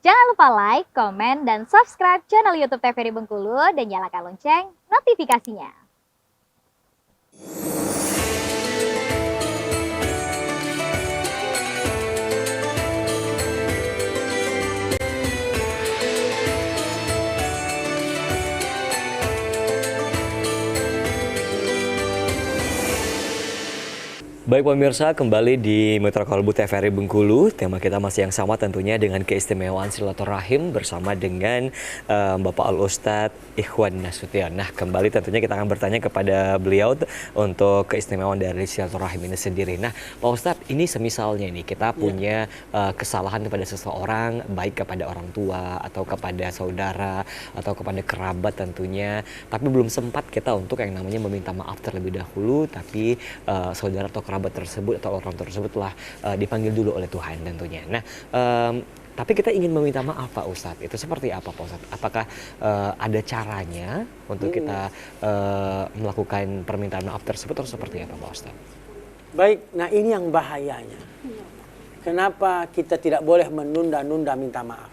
Jangan lupa like, komen, dan subscribe channel YouTube TVRI Bengkulu dan nyalakan lonceng notifikasinya. Baik pemirsa, kembali di Mitra Kolbu TVRI Bengkulu. Tema kita masih yang sama tentunya dengan keistimewaan silaturahim bersama dengan Bapak Al-Ustadz Ikhwan Nasution. Nah, kembali tentunya kita akan bertanya kepada beliau untuk keistimewaan dari silaturahim ini sendiri. Nah, Pak Ustadz, ini semisalnya nih kita punya kesalahan kepada seseorang, baik kepada orang tua atau kepada saudara atau kepada kerabat tentunya, tapi belum sempat kita untuk yang namanya meminta maaf terlebih dahulu, tapi saudara atau kerabat tersebut atau orang tersebut telah dipanggil dulu oleh Tuhan tentunya. Nah, tapi kita ingin meminta maaf Pak Ustadz, itu seperti apa Pak Ustadz? Apakah ada caranya untuk kita melakukan permintaan maaf tersebut atau seperti apa Pak Ustadz? Baik, nah ini yang bahayanya. Kenapa kita tidak boleh menunda-nunda minta maaf?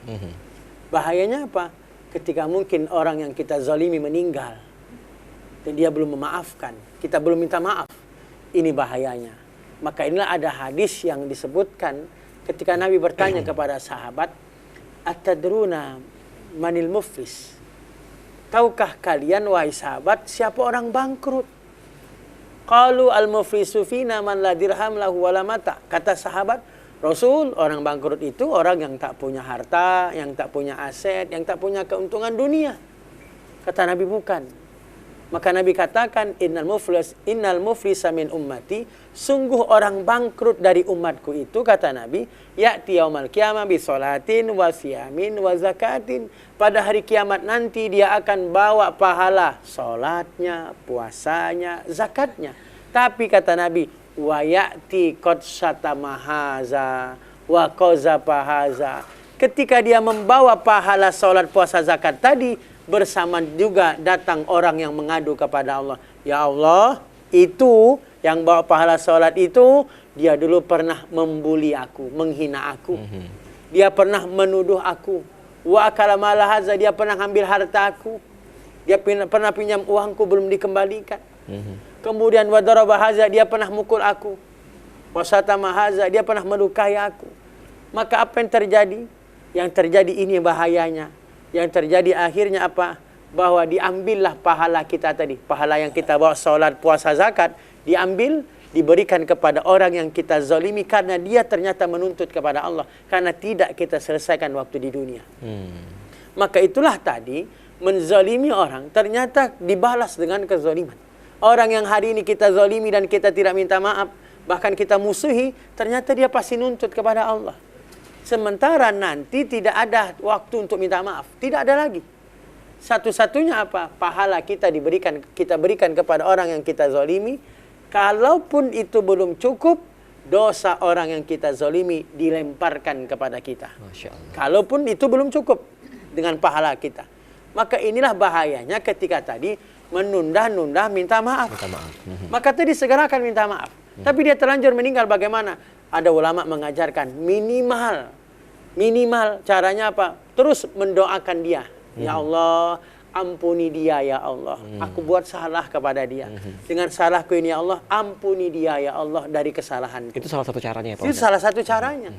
Bahayanya apa? Ketika mungkin orang yang kita zalimi meninggal dan dia belum memaafkan, kita belum minta maaf. Ini bahayanya. Maka inilah ada hadis yang disebutkan ketika Nabi bertanya kepada sahabat, "Atadruna manil muflis?" Tahukah kalian wahai sahabat siapa orang bangkrut? Qalu al-muflisu fina man la dirham lahu wala mata. Kata sahabat, Rasul, orang bangkrut itu orang yang tak punya harta, yang tak punya aset, yang tak punya keuntungan dunia. Kata Nabi, bukan. Maka Nabi katakan, innal muflisa min ummati, sungguh orang bangkrut dari umatku itu, kata Nabi, ya'ti yaumal qiyamah bi sholatin wa siyamin wa zakatin. Pada hari kiamat nanti dia akan bawa pahala salatnya, puasanya, zakatnya. Tapi kata Nabi, wa ya'ti qad syatamahaza wa qazapahaza. Ketika dia membawa pahala salat, puasa, zakat tadi, bersama juga datang orang yang mengadu kepada Allah. Ya Allah, itu yang bawa pahala sholat itu, dia dulu pernah membuli aku, menghina aku. Dia pernah menuduh aku. Wa akala mala hadza, dia pernah ambil harta aku. Dia pernah pinjam uangku, belum dikembalikan. Kemudian wa daraba hadza, dia pernah mukul aku. Wa satama hadza, dia pernah melukai aku. Maka apa yang terjadi? Yang terjadi ini bahayanya. Yang terjadi akhirnya apa? Bahwa diambillah pahala kita tadi. Pahala yang kita bawa sholat, puasa, zakat. Diambil, diberikan kepada orang yang kita zalimi. Karena dia ternyata menuntut kepada Allah. Karena tidak kita selesaikan waktu di dunia. Maka itulah tadi, menzalimi orang ternyata dibalas dengan kezaliman. Orang yang hari ini kita zalimi dan kita tidak minta maaf, bahkan kita musuhi, ternyata dia pasti nuntut kepada Allah. Sementara nanti tidak ada waktu untuk minta maaf. Tidak ada lagi. Satu-satunya apa? Pahala kita berikan kepada orang yang kita zalimi. Kalaupun itu belum cukup, dosa orang yang kita zalimi dilemparkan kepada kita. Masya Allah. Kalaupun itu belum cukup dengan pahala kita. Maka inilah bahayanya ketika tadi menunda-nunda minta maaf. Maka tadi segerakan minta maaf. Tapi dia terlanjur meninggal, bagaimana? Ada ulama mengajarkan minimal caranya apa? Terus mendoakan dia. Ya Allah, ampuni dia ya Allah. Aku buat salah kepada dia. Dengan salahku ini ya Allah, ampuni dia ya Allah dari kesalahan. Itu salah satu caranya ya Pak Itu Ustadz? salah satu caranya.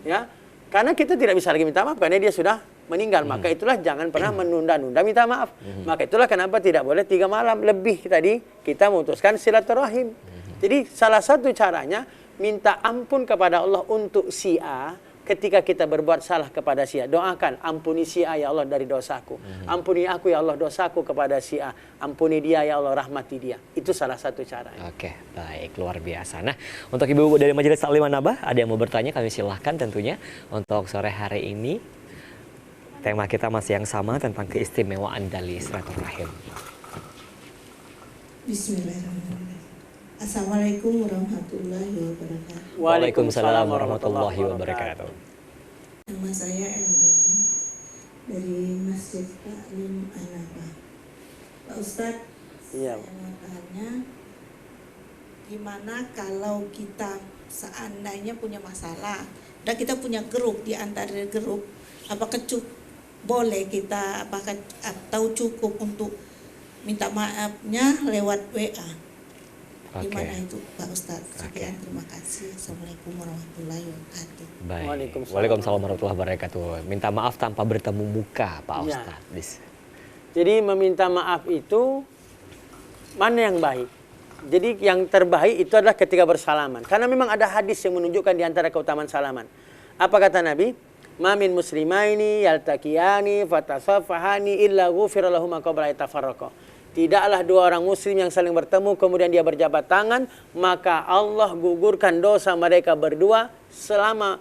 Ya. Karena kita tidak bisa lagi minta maaf karena dia sudah meninggal. Maka itulah jangan pernah menunda-nunda minta maaf. Maka itulah kenapa tidak boleh 3 malam lebih tadi kita memutuskan silaturahim. Jadi salah satu caranya minta ampun kepada Allah untuk si A ketika kita berbuat salah kepada si A. Doakan, ampuni si A ya Allah dari dosaku. Ampuni aku ya Allah dosaku kepada si A. Ampuni dia ya Allah, rahmati dia. Itu salah satu cara. Oke, baik, luar biasa. Nah, untuk ibu-ibu dari Majelis Taklim An-Nabah, ada yang mau bertanya, kami silahkan tentunya. Untuk sore hari ini, tema kita masih yang sama tentang keistimewaan dari silaturahim. Bismillahirrahmanirrahim. Assalamualaikum warahmatullahi wabarakatuh. Waalaikumsalam warahmatullahi wabarakatuh. Nama saya Elmi dari Masjid Taklim An-Nabah. Pak Ustadz, Iya. saya mau tanya, gimana kalau kita seandainya punya masalah, Dan kita punya grup, di antara grup, apakah boleh kita, apakah atau cukup untuk minta maafnya lewat WA? Gimana itu Pak Ustadz? Sekian, terima kasih. Assalamualaikum warahmatullahi wabarakatuh. Baik. Waalaikumsalam. Waalaikumsalam warahmatullahi wabarakatuh. Minta maaf tanpa bertemu muka, Pak Ya. Ustadz. Jadi meminta maaf itu mana yang baik? Jadi yang terbaik itu adalah ketika bersalaman. Karena memang ada hadis yang menunjukkan di antara keutamaan salaman. Apa kata Nabi? Ma min muslimaini yaltaqiyani fatasafahani illa ghufira lahum ma qabla yatafarraqa. Tidaklah dua orang muslim yang saling bertemu kemudian dia berjabat tangan, maka Allah gugurkan dosa mereka berdua selama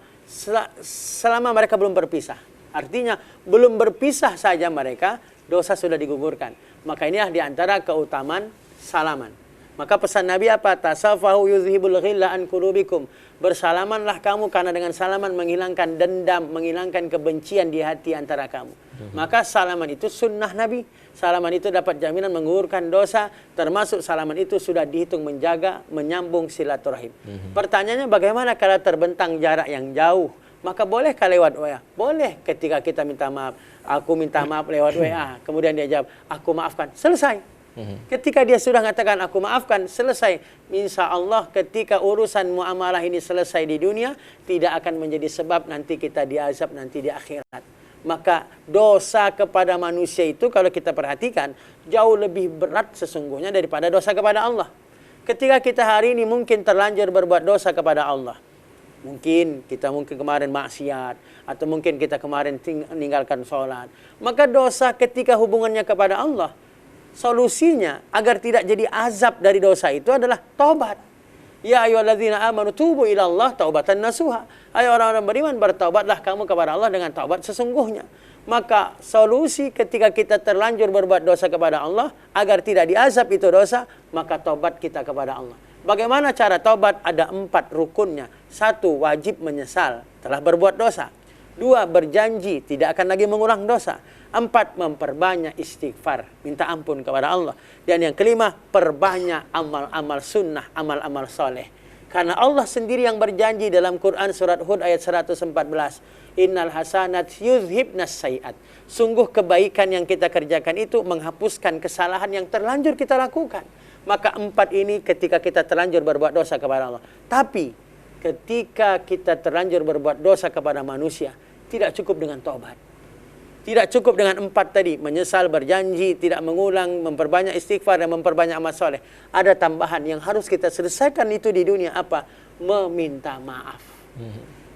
mereka belum berpisah. Artinya belum berpisah saja mereka dosa sudah digugurkan. Maka inilah di antara keutamaan salaman. Maka pesan Nabi apa? Tasafahu yuzhibul ghilla an qulubikum. Bersalamanlah kamu karena dengan salaman menghilangkan dendam, menghilangkan kebencian di hati antara kamu. Maka salaman itu sunnah Nabi. Salaman itu dapat jaminan menggugurkan dosa, termasuk salaman itu sudah dihitung menjaga, menyambung silaturahim. Pertanyaannya bagaimana kalau terbentang jarak yang jauh? Maka bolehkah lewat WA? Boleh ketika kita minta maaf. Aku minta maaf lewat WA. Kemudian dia jawab, aku maafkan. Selesai. Ketika dia sudah mengatakan aku maafkan, selesai. Insya Allah ketika urusan muamalah ini selesai di dunia, tidak akan menjadi sebab nanti kita diazab nanti di akhirat. Maka dosa kepada manusia itu kalau kita perhatikan jauh lebih berat sesungguhnya daripada dosa kepada Allah. Ketika kita hari ini mungkin terlanjur berbuat dosa kepada Allah, mungkin kita kemarin maksiat, atau mungkin kita kemarin meninggalkan sholat, maka dosa ketika hubungannya kepada Allah, solusinya agar tidak jadi azab dari dosa itu adalah taubat. Ya ayyuhalladzina amanu tubu ilallah taubatan nasuha. Hai orang-orang beriman, bertaubatlah kamu kepada Allah dengan taubat sesungguhnya. Maka solusi ketika kita terlanjur berbuat dosa kepada Allah agar tidak diazab itu dosa, maka taubat kita kepada Allah. Bagaimana cara taubat? Ada 4 rukunnya. 1, wajib menyesal telah berbuat dosa. 2, berjanji tidak akan lagi mengulang dosa. 4, memperbanyak istighfar, minta ampun kepada Allah. Dan yang kelima, perbanyak amal-amal sunnah, amal-amal soleh. Karena Allah sendiri yang berjanji dalam Quran surat Hud ayat 114. Innal hasanat yuzhibnas sayiat. Sungguh kebaikan yang kita kerjakan itu menghapuskan kesalahan yang terlanjur kita lakukan. Maka 4 ini ketika kita terlanjur berbuat dosa kepada Allah. Tapi ketika kita terlanjur berbuat dosa kepada manusia, tidak cukup dengan taubat. Tidak cukup dengan 4 tadi, menyesal, berjanji, tidak mengulang, memperbanyak istighfar dan memperbanyak amal soleh. Ada tambahan yang harus kita selesaikan itu di dunia apa? Meminta maaf.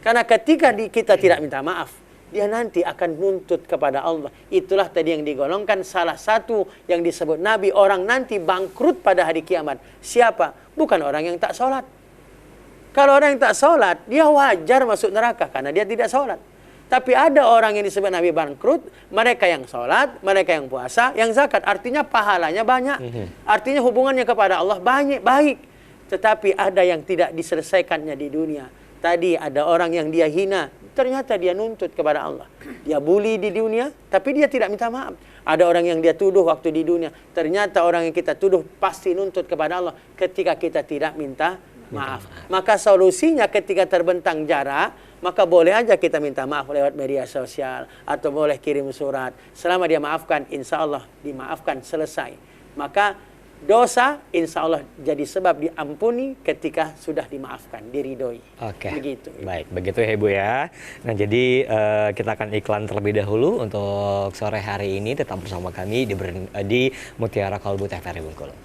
Karena ketika kita tidak minta maaf, dia nanti akan nuntut kepada Allah. Itulah tadi yang digolongkan salah satu yang disebut Nabi, orang nanti bangkrut pada hari kiamat. Siapa? Bukan orang yang tak sholat. Kalau orang yang tak sholat, dia wajar masuk neraka karena dia tidak sholat. Tapi ada orang yang disebut Nabi bangkrut, mereka yang sholat, mereka yang puasa, yang zakat. Artinya pahalanya banyak. Artinya hubungannya kepada Allah baik. Tetapi ada yang tidak diselesaikannya di dunia. Tadi ada orang yang dia hina, ternyata dia nuntut kepada Allah. Dia bully di dunia, tapi dia tidak minta maaf. Ada orang yang dia tuduh waktu di dunia, ternyata orang yang kita tuduh pasti nuntut kepada Allah ketika kita tidak minta maaf. Maka solusinya ketika terbentang jarak, maka boleh aja kita minta maaf lewat media sosial atau boleh kirim surat. Selama dia maafkan, insya Allah dimaafkan, selesai. Maka dosa insya Allah jadi sebab diampuni ketika sudah dimaafkan, diridhoi. Oke. Begitu. Baik, begitu ya Ibu ya. Nah jadi kita akan iklan terlebih dahulu untuk sore hari ini. Tetap bersama kami di Mutiara Kalbu TVRI Bengkulu.